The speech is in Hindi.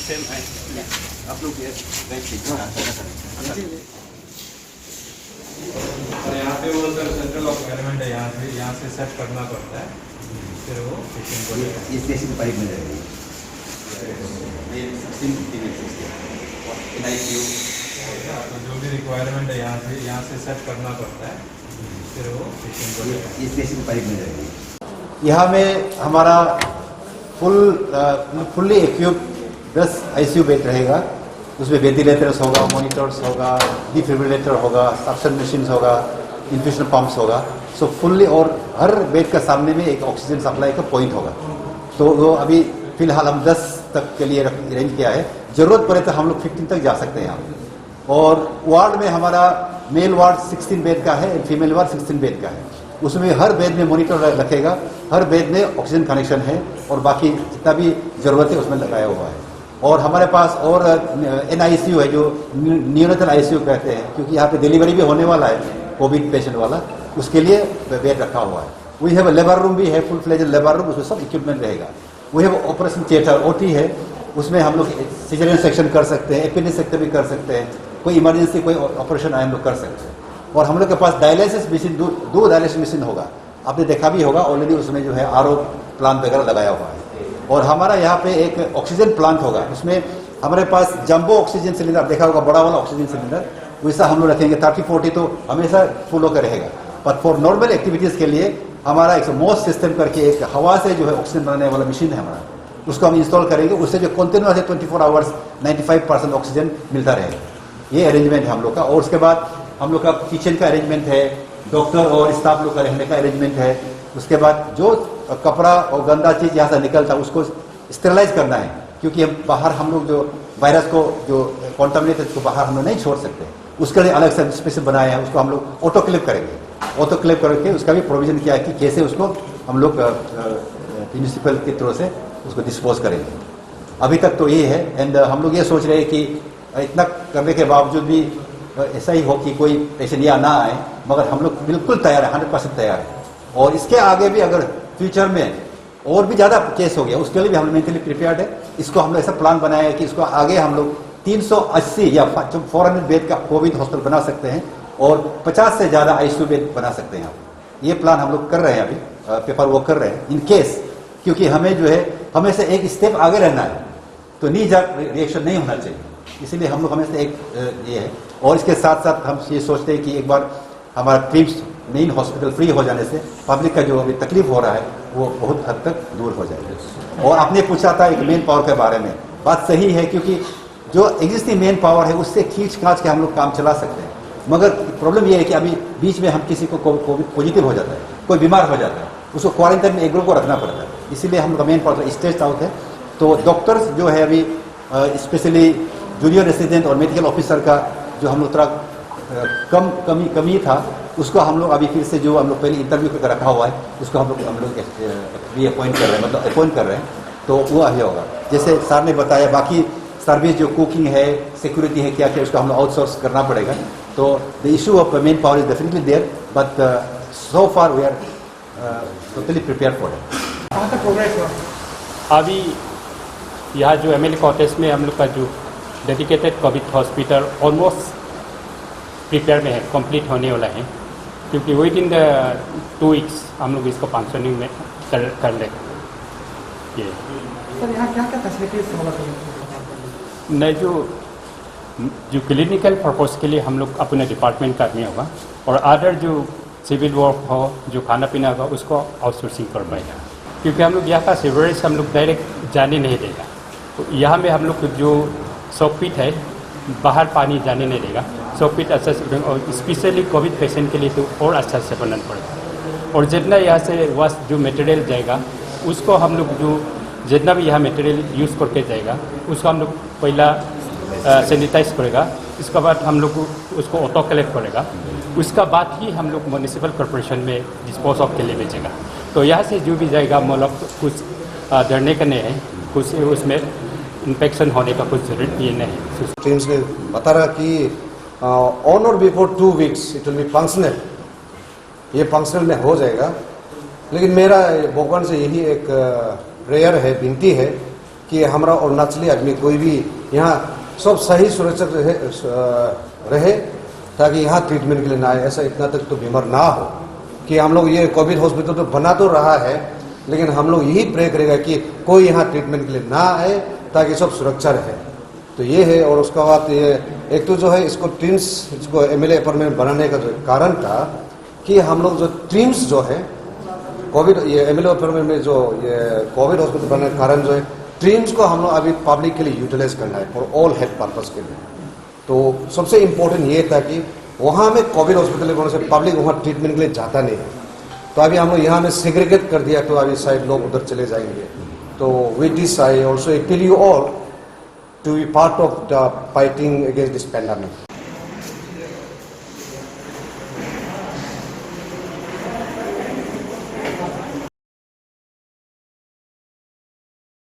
सेम है आप लोग और यहाँ पे वो सर सेंट्रल ऑफ एलिमेंट है, यहाँ से सेट करना पड़ता है, फिर वो पेशेंट को इस देश की पाइप में रहेगी तो जो भी रिक्वायरमेंट है यहाँ से सेट करना पड़ता है, फिर वो पेशेंट को इस देश की पाइप में रहेगी। यहाँ में हमारा फुल्ली इक्विप्ड 10 ICU बेड रहेगा। उसमें वेंटिलेटर्स होगा, मॉनिटर्स होगा, डिफिब्रिलेटर होगा, सक्शन मशीन होगा, इन्फ्यूजन पंप्स होगा। सो फुल्ली, और हर बेड का सामने में एक ऑक्सीजन सप्लाई का पॉइंट होगा। तो वो अभी फिलहाल हम 10 तक के लिए अरेंज किया है। जरूरत पड़े तो हम लोग 15 तक जा सकते हैं यहाँ। और वार्ड में हमारा मेल वार्ड 16 बेड का है, फीमेल वार्ड 16 बेड का है। उसमें हर बेड में मॉनिटर रखेगा, हर बेड में ऑक्सीजन कनेक्शन है, और बाकी जितना भी जरूरत है उसमें लगाया हुआ है। और हमारे पास और NICU है, जो न्यूनेटल ICU कहते हैं, क्योंकि यहाँ पे डिलीवरी भी होने वाला है कोविड पेशेंट वाला, उसके लिए बेड रखा हुआ है। वी हैव लेबर रूम भी है, फुल फ्लेजेड लेबर रूम, उसमें सब इक्विपमेंट रहेगा। We have operation theatre OT है, उसमें हम लोग सिजेरियन सेक्शन कर सकते हैं, एपेंडिक्स सेक्शन भी कर सकते हैं, कोई इमरजेंसी कोई ऑपरेशन आए हम लोग कर सकते हैं। और हम लोग के पास डायलिसिस मशीन, दो डायलिसिस मशीन होगा, आपने देखा भी होगा ऑलरेडी, उसमें जो है RO प्लांट वगैरह लगाया हुआ है। और हमारा यहाँ पे एक ऑक्सीजन प्लांट होगा, उसमें हमारे पास जंबो ऑक्सीजन सिलेंडर देखा होगा, बड़ा वाला ऑक्सीजन सिलेंडर, वैसा हम लोग रखेंगे। 30-40 तो हमेशा फुल होकर रहेगा, पर फॉर नॉर्मल एक्टिविटीज़ के लिए हमारा एक मोस्ट सिस्टम करके एक हवा से जो है ऑक्सीजन बनाने वाला मशीन है हमारा, उसको हम इंस्टॉल करेंगे। उससे जो कंटिन्यूस है 24 आवर्स 95% ऑक्सीजन मिलता रहेगा। ये अरेंजमेंट है हम लोग का। और उसके बाद हम लोग का किचन का अरेंजमेंट है, डॉक्टर और स्टाफ लोग का रहने का अरेंजमेंट है। उसके बाद जो कपड़ा और गंदा चीज़ यहाँ से निकलता है उसको स्टेरलाइज करना है, क्योंकि हम बाहर हम लोग जो वायरस को जो कॉन्टामिनेट है उसको बाहर हम लोग नहीं छोड़ सकते। उसके लिए अलग से स्पेस बनाए हैं, उसको हम लोग ऑटोक्लेव करेंगे। ऑटोक्लेव करके उसका भी प्रोविजन किया है कि कैसे उसको हम लोग म्यूनिसिपल के थ्रू से उसको डिस्पोज करेंगे। अभी तक तो ये है। एंड हम लोग ये सोच रहे हैं कि इतना करने के बावजूद भी ऐसा ही हो कि कोई पेशेंट या ना आए, मगर हम लोग बिल्कुल तैयार है, 100% तैयार है। और इसके आगे भी अगर फ्यूचर में और भी ज़्यादा केस हो गया, उसके लिए भी हम मेंटली प्रिपेयर्ड है। इसको हम लोग ऐसा प्लान बनाया है कि इसको आगे हम लोग 380 या 400 बेड का कोविड हॉस्पिटल बना सकते हैं, और 50 से ज़्यादा ICU बेड बना सकते हैं। ये प्लान हम लोग कर रहे हैं, अभी पेपर वर्क कर रहे हैं इन केस, क्योंकि हमें जो है हमेशा एक स्टेप आगे रहना है, तो नी जाट रिएक्शन नहीं होना चाहिए। इसीलिए हम लोग हमेशा एक ये है। और इसके साथ साथ हम ये सोचते हैं कि एक बार हमारा ट्रिप्स मेन हॉस्पिटल फ्री हो जाने से पब्लिक का जो अभी तकलीफ हो रहा है वो बहुत हद तक दूर हो जाएगी। और आपने पूछा था एक मेन पावर के बारे में, बात सही है, क्योंकि जो एग्जिस्टिंग मेन पावर है उससे खींच खांच के हम लोग काम चला सकते हैं। मगर प्रॉब्लम ये है कि अभी बीच में हम किसी को कोविड पॉजिटिव हो जाता है, कोई बीमार हो जाता है, उसको क्वारंटाइन में एक ग्रुप को रखना पड़ता है। इसीलिए हम लोग का मेन पावर स्टेज आउट है। तो डॉक्टर्स जो है अभी स्पेशली जूनियर रेसिडेंट और मेडिकल ऑफिसर का जो हम लोग थोड़ा कमी था, उसको हम लोग अभी फिर से जो हम लोग पहले इंटरव्यू करके रखा हुआ है उसको हम लोग अपॉइंट कर रहे हैं, मतलब अपॉइंट कर रहे हैं। तो वो अभी होगा, जैसे सर ने बताया। बाकी सर्विस जो कुकिंग है, सिक्योरिटी है, क्या क्या उसको हम लोग आउटसोर्स करना पड़ेगा। तो the issue of manpower is definitely there, but so far we are totally prepare for it. कहाँ तक प्रोग्रेस हुआ? अभी यहाँ जो MLA कॉटेज में हम लोग का जो dedicated Covid hospital almost prepare में है, कंप्लीट होने वाला है, क्योंकि विद इन द 2 वीक्स हम लोग इसको फंक्शनिंग में कर लेंगे। ये सर यहाँ क्या क्या फैसिलिटीज नहीं, जो क्लिनिकल पर्पस के लिए हम लोग अपने डिपार्टमेंट का आदमी होगा, और अदर जो सिविल वर्क हो, जो खाना पीना होगा, उसको आउटसोर्सिंग करवाएगा। क्योंकि हम लोग यहाँ का सीवरेज हम लोग डायरेक्ट जाने नहीं देगा। तो यहाँ में हम लोग जो सॉकपिट है, बाहर पानी जाने नहीं देगा। सॉकपिट अच्छा से, और स्पेशली कोविड पेशेंट के लिए तो और अच्छा से बनाना पड़ेगा। और जितना यहाँ से वास्ट जो मटेरियल जाएगा, उसको हम लोग जो जितना भी यहाँ मटेरियल यूज़ करके जाएगा, उसको हम लोग पहला सैनिटाइज करेगा। इसके बाद हम लोग उसको ऑटोक्लेव करेगा। उसका बाद ही हम लोग म्यूनिसिपल कॉर्पोरेशन में डिस्पोज ऑफ के लिए भेजेगा। तो यहाँ से जो भी जाएगा, मतलब कुछ डरने का नहीं है, कुछ उसमें इन्फेक्शन होने का कुछ जरूरत ये नहीं। टीम्स ने बता रहा कि ऑन और before 2 weeks it will be functional. ये फंक्शनल में हो जाएगा। लेकिन मेरा भगवान से यही एक प्रेयर है, विनती है कि हमारा अरुणाचली आदमी कोई भी यहाँ सब सही सुरक्षित रहे ताकि यहाँ ट्रीटमेंट के लिए ना आए, ऐसा इतना तक तो बीमार ना हो। कि हम लोग ये कोविड हॉस्पिटल तो बना तो रहा है, लेकिन हम लोग यही प्रे करेगा कि कोई यहाँ ट्रीटमेंट के लिए ना आए ताकि सब सुरक्षा रहे। तो ये है। और उसका बाद ये एक तो जो है इसको ट्रिम्स, इसको एमएलए अपार्टमेंट बनाने का जो कारण था कि हम लोग जो ट्रिम्स जो है कोविड, ये एमएलए अपार्टमेंट में जो ये कोविड हॉस्पिटल बनाने का कारण जो है ट्रिम्स को हम लोग अभी पब्लिक के लिए यूटिलाइज करना है फॉर ऑल हेल्थ पर्पज के लिए। तो सबसे इम्पोर्टेंट ये था कि वहाँ में कोविड हॉस्पिटल बनाने से पब्लिक वहाँ ट्रीटमेंट के लिए जाता नहीं है। तो अभी हम लोग यहाँ में सेग्रीगेट कर दिया, तो अभी शायद लोग उधर चले जाएंगे। तो with this I also appeal you all to be part of the fighting against this pandemic.